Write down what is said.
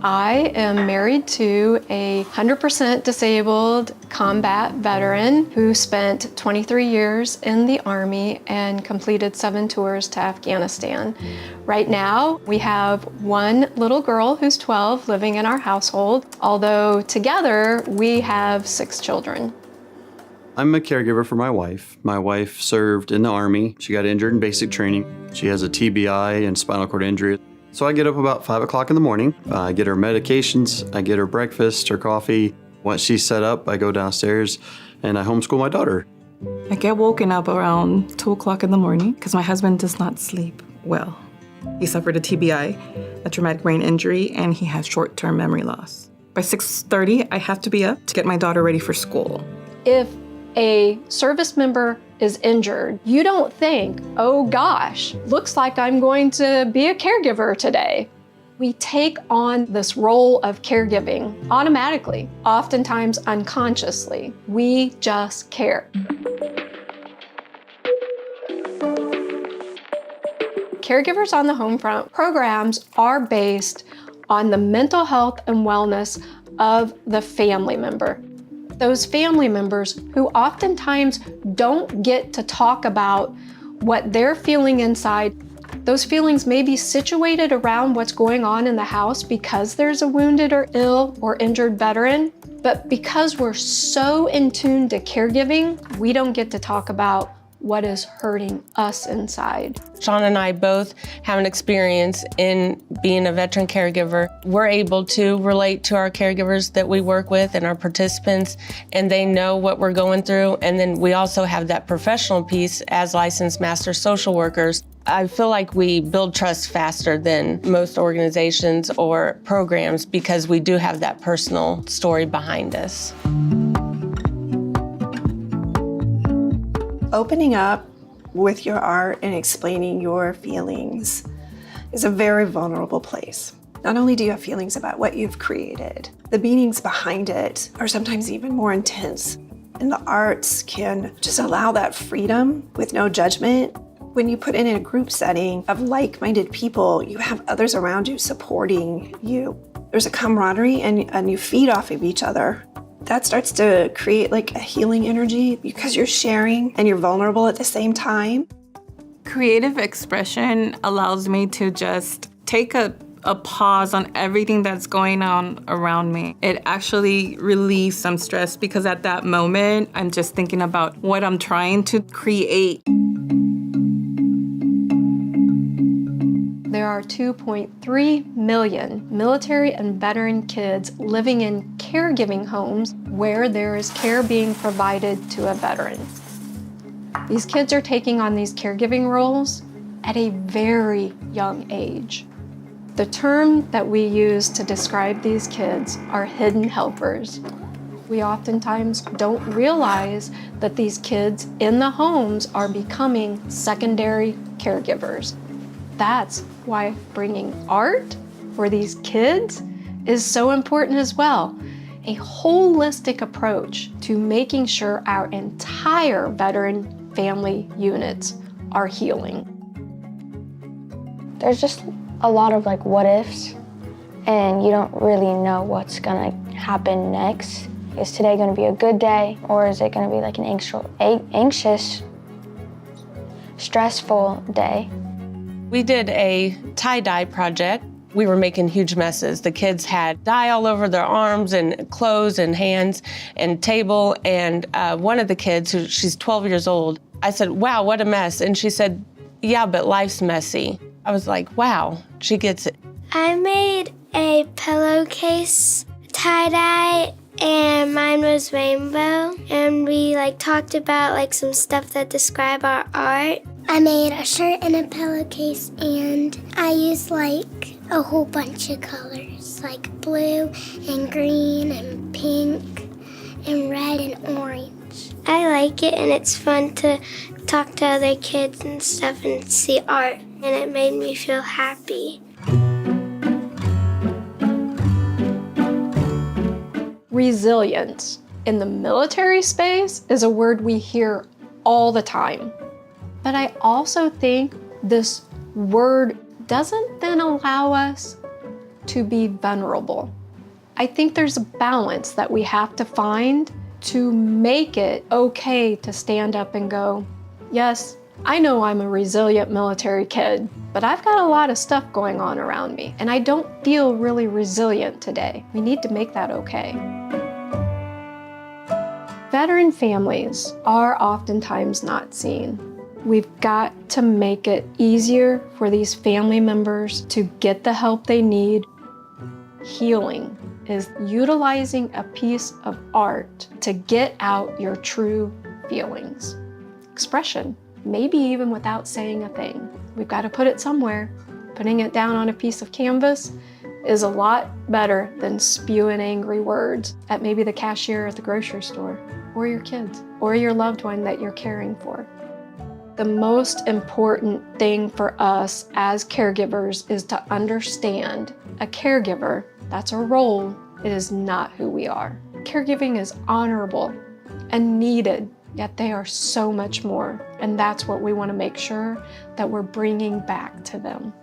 I am married to a 100% disabled combat veteran who spent 23 years in the Army and completed 7 tours to Afghanistan. Right now, we have one little girl who's 12 living in our household, although together we have 6 children. I'm a caregiver for my wife. My wife served in the Army. She got injured in basic training. She has a TBI and spinal cord injury. So I get up about 5 o'clock in the morning. I get her medications, I get her breakfast, her coffee. Once she's set up, I go downstairs and I homeschool my daughter. I get woken up around 2 o'clock in the morning because my husband does not sleep well. He suffered a TBI, a traumatic brain injury, and he has short-term memory loss. By 6:30, I have to be up to get my daughter ready for school. If a service member is injured, you don't think, oh gosh, looks like I'm going to be a caregiver today. We take on this role of caregiving automatically, oftentimes unconsciously. We just care. Caregivers on the Homefront programs are based on the mental health and wellness of the family member. Those family members who oftentimes don't get to talk about what they're feeling inside. Those feelings may be situated around what's going on in the house because there's a wounded or ill or injured veteran, but because we're so in tune to caregiving, we don't get to talk about what is hurting us inside. Sean and I both have an experience in being a veteran caregiver. We're able to relate to our caregivers that we work with and our participants, and they know what we're going through. And then we also have that professional piece as licensed master social workers. I feel like we build trust faster than most organizations or programs because we do have that personal story behind us. Opening up with your art and explaining your feelings is a very vulnerable place. Not only do you have feelings about what you've created, the meanings behind it are sometimes even more intense. And the arts can just allow that freedom with no judgment. When you put it in a group setting of like-minded people, you have others around you supporting you. There's a camaraderie and you feed off of each other. That starts to create like a healing energy because you're sharing and you're vulnerable at the same time. Creative expression allows me to just take a pause on everything that's going on around me. It actually relieves some stress because at that moment, I'm just thinking about what I'm trying to create. There are 2.3 million military and veteran kids living in caregiving homes where there is care being provided to a veteran. These kids are taking on these caregiving roles at a very young age. The term that we use to describe these kids are hidden helpers. We oftentimes don't realize that these kids in the homes are becoming secondary caregivers. That's why bringing art for these kids is so important as well. A holistic approach to making sure our entire veteran family units are healing. There's just a lot of like what ifs, and you don't really know what's gonna happen next. Is today gonna be a good day, or is it gonna be like an anxious, stressful day? We did a tie-dye project. We were making huge messes. The kids had dye all over their arms and clothes and hands and table. And one of the kids, she's 12 years old, I said, wow, what a mess. And she said, yeah, but life's messy. I was like, wow, she gets it. I made a pillowcase tie-dye and mine was rainbow. And we talked about some stuff that describe our art. I made a shirt and a pillowcase, and I used a whole bunch of colors, like blue and green and pink and red and orange. I like it, and it's fun to talk to other kids and stuff and see art, and it made me feel happy. Resilience in the military space is a word we hear all the time. But I also think this word doesn't then allow us to be vulnerable. I think there's a balance that we have to find to make it okay to stand up and go, yes, I know I'm a resilient military kid, but I've got a lot of stuff going on around me, and I don't feel really resilient today. We need to make that okay. Veteran families are oftentimes not seen. We've got to make it easier for these family members to get the help they need. Healing is utilizing a piece of art to get out your true feelings. Expression, maybe even without saying a thing. We've got to put it somewhere. Putting it down on a piece of canvas is a lot better than spewing angry words at maybe the cashier at the grocery store, or your kids, or your loved one that you're caring for. The most important thing for us as caregivers is to understand a caregiver, that's a role, it is not who we are. Caregiving is honorable and needed, yet they are so much more, and that's what we want to make sure that we're bringing back to them.